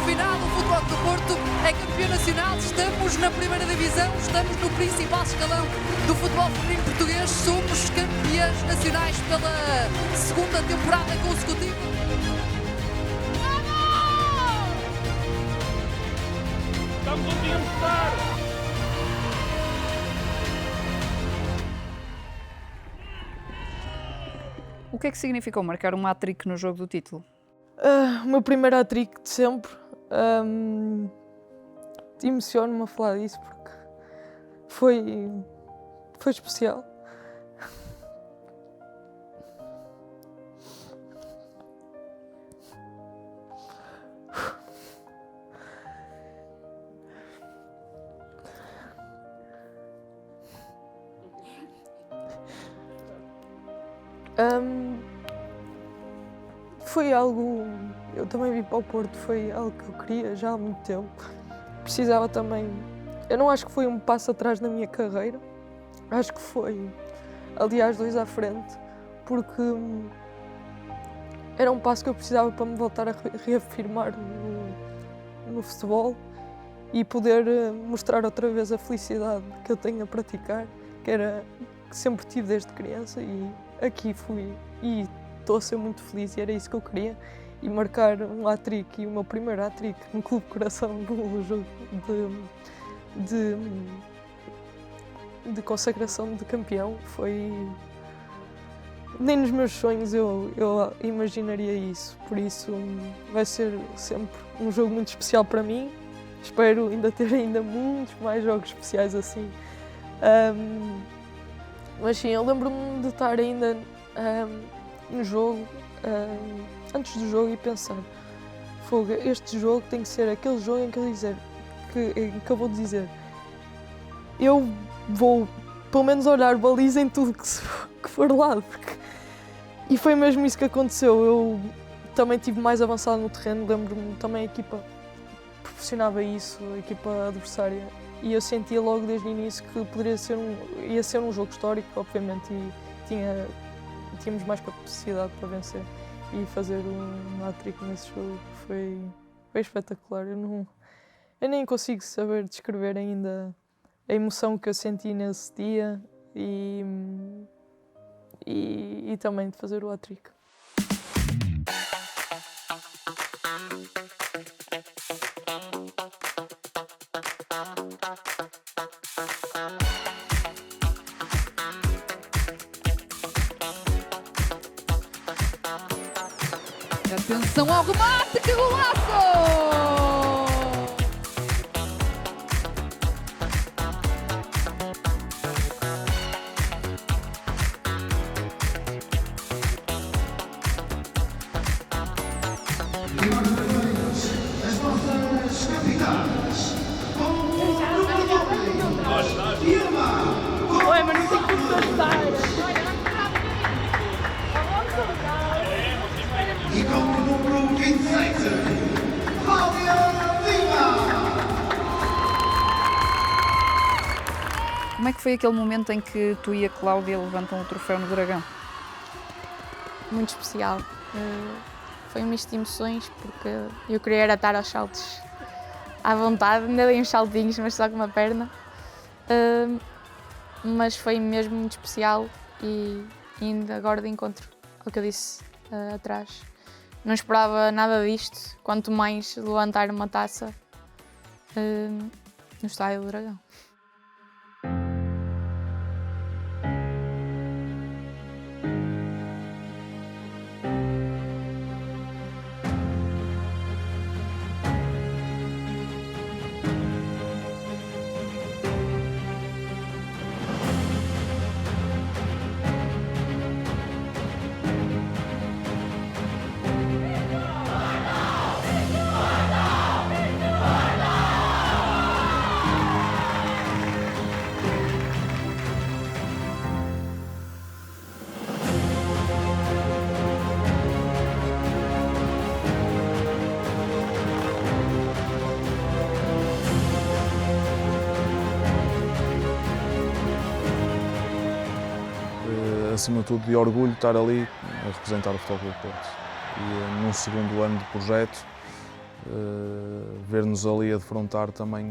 Final do Futebol do Porto é campeão nacional. Estamos na primeira divisão. Estamos no principal escalão do futebol feminino português. Somos campeãs nacionais pela segunda temporada consecutiva. Estamos a tentar! O que é que significou marcar um hat-trick no jogo do título? O meu primeiro hat-trick de sempre. Emociono-me a falar disso porque foi especial. Foi algo, eu também vim para o Porto, foi algo que eu queria já há muito tempo. Precisava também, eu não acho que foi um passo atrás na minha carreira, acho que foi, aliás, 2 à frente, porque era um passo que eu precisava para me voltar a reafirmar no futebol e poder mostrar outra vez a felicidade que eu tenho a praticar, que sempre tive desde criança, e aqui fui e estou a ser muito feliz, e era isso que eu queria, e marcar um hat-trick, e o meu primeiro hat-trick no Clube Coração no jogo de consagração de campeão, foi... Nem nos meus sonhos eu imaginaria isso, por isso vai ser sempre um jogo muito especial para mim. Espero ainda ter muitos mais jogos especiais assim. Mas sim, eu lembro-me de estar ainda no jogo, antes do jogo, e pensar: fogo, este jogo tem que ser aquele jogo em que eu vou dizer, eu vou pelo menos olhar baliza em tudo que for lá. E foi mesmo isso que aconteceu. Eu também estive mais avançado no terreno, lembro-me também a equipa proporcionava isso, a equipa adversária, e eu sentia logo desde o início que ia ser um jogo histórico, obviamente, e tínhamos mais capacidade para vencer, e fazer um hat-trick nesse jogo foi espetacular. Eu nem consigo saber descrever ainda a emoção que eu senti nesse dia e também de fazer o hat-trick. Atenção ao remate, que golaço! As nossas capitãs. Ué, mas não tem como te ajudar. E com o número 27, Cláudia Lima. Como é que foi aquele momento em que tu e a Cláudia levantam o troféu no Dragão? Muito especial. Foi um misto de emoções, porque eu queria era estar aos saltos à vontade, ainda dei uns saltinhos, mas só com uma perna. Mas foi mesmo muito especial, e ainda agora de encontro ao que eu disse atrás. Não esperava nada disto, quanto mais levantar uma taça no Estádio do Dragão. acima de tudo, de orgulho estar ali a representar o Futebol Clube do Porto. E num segundo ano de projeto, ver-nos ali a defrontar também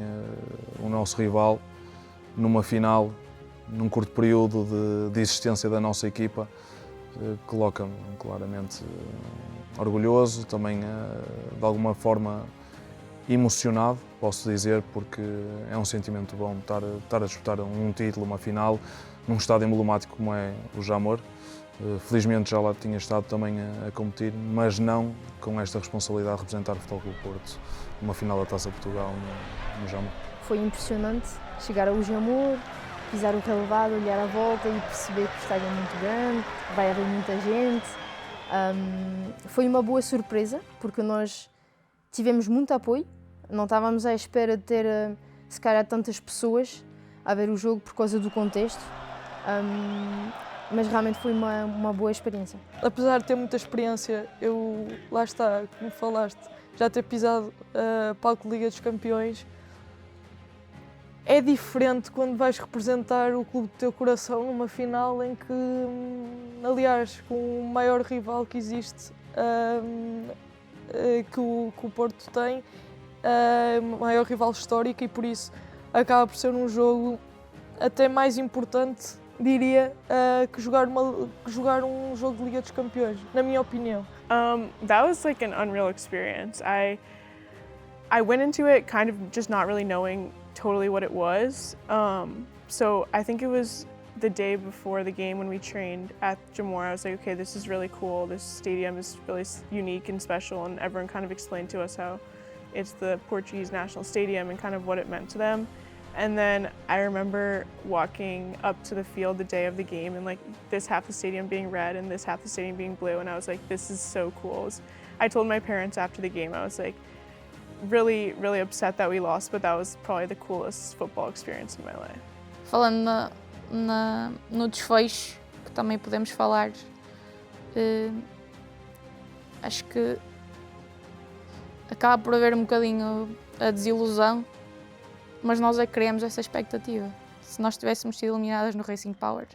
o nosso rival numa final, num curto período de existência da nossa equipa, coloca-me claramente orgulhoso, também de alguma forma emocionado, posso dizer, porque é um sentimento bom estar a disputar um título, uma final, num estádio emblemático como é o Jamor. Felizmente já lá tinha estado também a competir, mas não com esta responsabilidade de representar o Futebol Clube do Porto numa final da Taça de Portugal no Jamor. Foi impressionante chegar ao Jamor, pisar o relevado, olhar à volta e perceber que o estádio é muito grande, vai haver muita gente. Foi uma boa surpresa, porque nós tivemos muito apoio, não estávamos à espera de ter, se calhar, tantas pessoas a ver o jogo por causa do contexto, mas realmente foi uma boa experiência. Apesar de ter muita experiência, lá está, como falaste, já ter pisado palco de Liga dos Campeões, é diferente quando vais representar o clube do teu coração numa final em que, aliás, com o maior rival que existe, que o Porto tem, o maior rival histórico, e por isso acaba por ser um jogo até mais importante, diria, que jogar um jogo de Liga dos Campeões, na minha opinião. That was like an unreal experience. I went into it kind of just not really knowing totally what it was. So I think it was the day before the game when we trained at Jamor. I was like, okay, this is really cool. This stadium is really unique and special, and everyone kind of explained to us how it's the Portuguese national stadium and kind of what it meant to them. And then I remember walking up to the field the day of the game and like this half the stadium being red and this half the stadium being blue, and I was like, this is so cool. I told my parents after the game, I was like, really, really upset that we lost, but that was probably the coolest football experience in my life. Falando no desfecho, que também podemos falar, acho que acaba por haver um bocadinho a desilusão, mas nós é que criamos essa expectativa. Se nós tivéssemos sido eliminadas no Racing Power,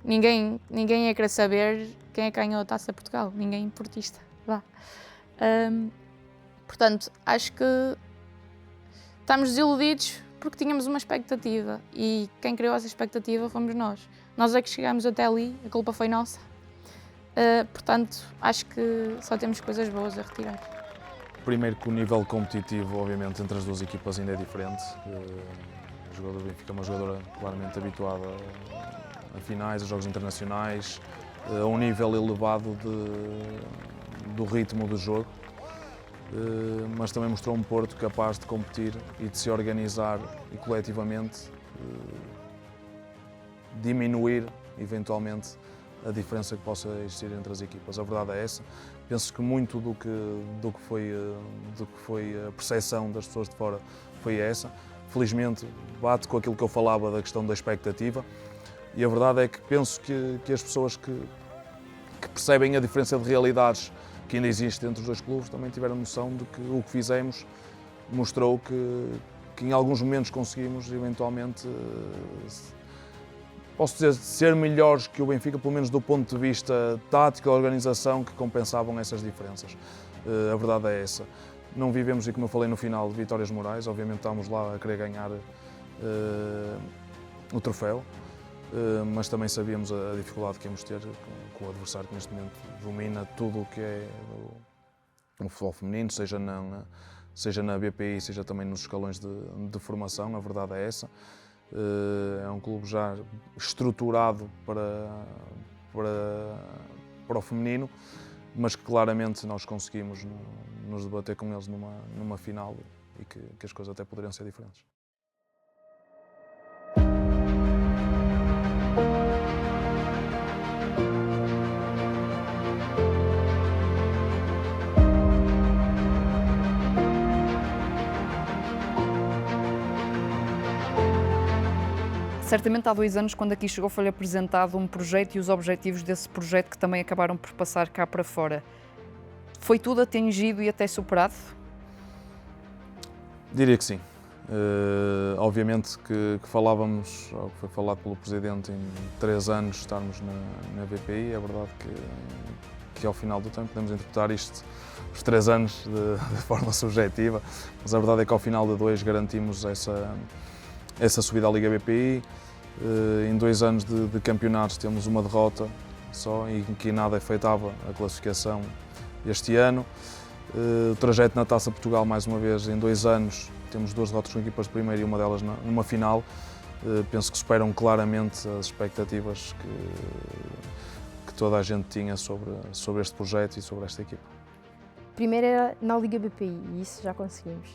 ninguém ia querer saber quem é que ganhou a Taça de Portugal, ninguém portista. Vá. Portanto, acho que estamos desiludidos porque tínhamos uma expectativa, e quem criou essa expectativa fomos nós. Nós é que chegámos até ali, a culpa foi nossa. Portanto, acho que só temos coisas boas a retirar. Primeiro que o nível competitivo, obviamente, entre as duas equipas ainda é diferente. O jogador do Benfica é uma jogadora claramente habituada a finais, a jogos internacionais, a um nível elevado do ritmo do jogo. Mas também mostrou um Porto capaz de competir e de se organizar e coletivamente diminuir, eventualmente, a diferença que possa existir entre as equipas. A verdade é essa. Penso que muito do que foi a percepção das pessoas de fora foi essa. Felizmente, bate com aquilo que eu falava da questão da expectativa, e a verdade é que penso que as pessoas que percebem a diferença de realidades que ainda existe entre os dois clubes também tiveram noção de que o que fizemos mostrou que em alguns momentos conseguimos eventualmente, posso dizer, ser melhores que o Benfica, pelo menos do ponto de vista tático, da organização, que compensavam essas diferenças. A verdade é essa. Não vivemos, e como eu falei no final, de vitórias morais. Obviamente estávamos lá a querer ganhar o troféu, mas também sabíamos a dificuldade que íamos ter com o adversário que neste momento domina tudo o que é o futebol feminino, seja na BPI, seja também nos escalões de formação. A verdade é essa. É um clube já estruturado para o feminino, mas que claramente nós conseguimos nos debater com eles numa final, e que as coisas até poderiam ser diferentes. Certamente há 2 anos, quando aqui chegou, foi-lhe apresentado um projeto e os objetivos desse projeto que também acabaram por passar cá para fora. Foi tudo atingido e até superado? Diria que sim. Obviamente que falávamos, ou foi falado pelo Presidente, em 3 anos estarmos na VPI. É verdade que ao final do tempo podemos interpretar isto, os 3 anos, de forma subjetiva, mas a verdade é que ao final de 2 garantimos essa subida à Liga BPI. Em 2 anos de campeonatos temos uma derrota só, em que nada afetava a classificação este ano. O trajeto na Taça Portugal, mais uma vez, em 2 anos temos 2 derrotas com equipas de primeiro e uma delas numa final. Penso que superam claramente as expectativas que toda a gente tinha sobre este projeto e sobre esta equipa. Primeiro era na Liga BPI e isso já conseguimos.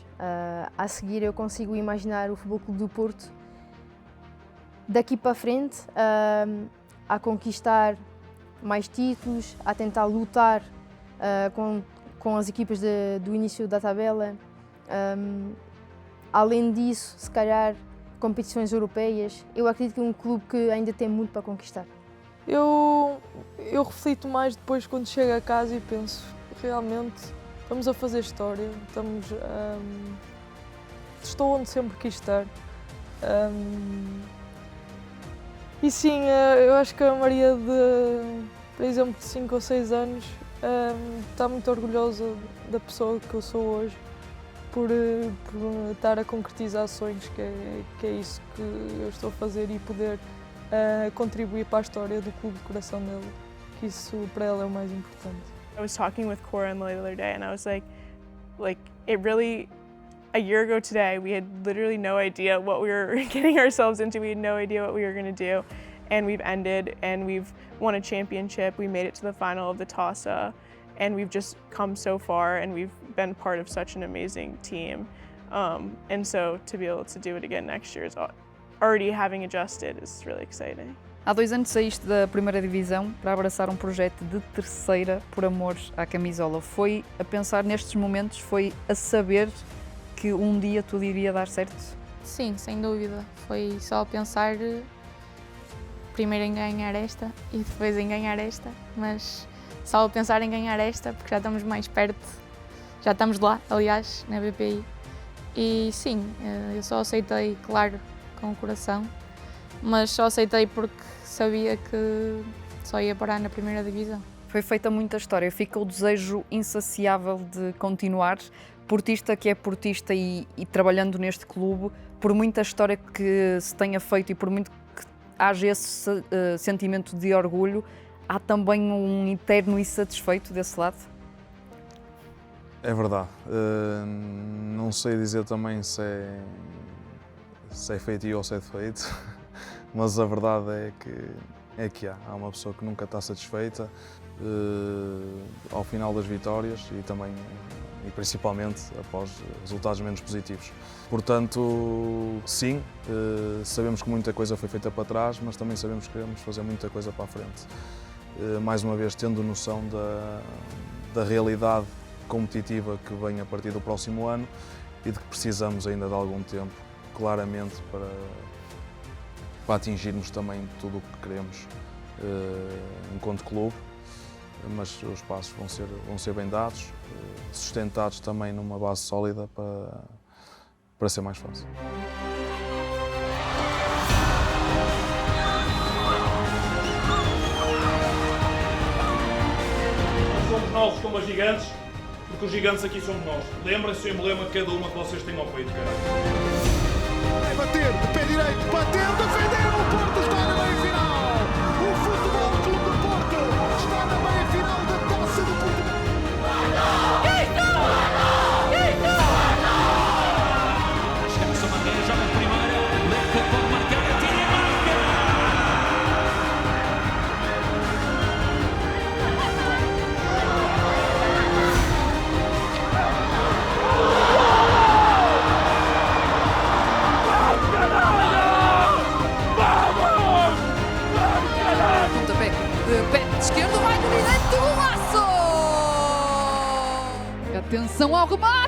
A seguir eu consigo imaginar o Futebol Clube do Porto daqui para frente a conquistar mais títulos, a tentar lutar com as equipas do início da tabela. Além disso, se calhar, competições europeias. Eu acredito que é um clube que ainda tem muito para conquistar. Eu reflito mais depois quando chego a casa e penso, realmente, estamos a fazer história, estou onde sempre quis estar. E sim, eu acho que a Maria, por exemplo, de 5 ou 6 anos, está muito orgulhosa da pessoa que eu sou hoje, por estar a concretizar sonhos, que é isso que eu estou a fazer, e poder contribuir para a história do clube de coração dela, que isso para ela é o mais importante. I was talking with Corin the other day and I was like it really, a year ago today, we had literally no idea what we were getting ourselves into. We had no idea what we were going to do. And we've ended and we've won a championship. We made it to the final of the Taça and we've just come so far and we've been part of such an amazing team. And so to be able to do it again next year is already having adjusted is really exciting. Há 2 anos saíste da primeira divisão para abraçar um projeto de terceira por amor à camisola. Foi a pensar nestes momentos, foi a saber que um dia tudo iria dar certo? Sim, sem dúvida. Foi só pensar primeiro em ganhar esta e depois em ganhar esta, mas só pensar em ganhar esta porque já estamos mais perto, já estamos lá, aliás, na BPI. E sim, eu só aceitei, claro, com o coração, mas só aceitei porque sabia que só ia parar na primeira divisão. Foi feita muita história, fica o desejo insaciável de continuar. Portista que é portista e trabalhando neste clube, por muita história que se tenha feito e por muito que haja esse sentimento de orgulho, há também um interno insatisfeito desse lado? É verdade. Não sei dizer também se é feitio ou se é defeito, mas a verdade é que há uma pessoa que nunca está satisfeita ao final das vitórias e também e principalmente após resultados menos positivos. Portanto, sim, sabemos que muita coisa foi feita para trás, mas também sabemos que queremos fazer muita coisa para a frente. Mais uma vez, tendo noção da realidade competitiva que vem a partir do próximo ano e de que precisamos ainda de algum tempo, claramente, para atingirmos também tudo o que queremos enquanto clube. Mas os passos vão ser bem dados, sustentados também numa base sólida para ser mais fácil. Somos nós como os gigantes, porque os gigantes aqui somos nós. Lembrem-se o emblema de cada uma que vocês têm ao peito, caralho. Vai bater, de pé direito, bateu, defendeu, o Porto está na meia-final. O Futebol Clube do Porto está na meia-final da Taça do Portugal. Chegamos a Madeira, joga de primeira, Leca pode marcar, atira e marca! Pontapé de pé esquerdo, vai no direito, golaço! Atenção ao remate!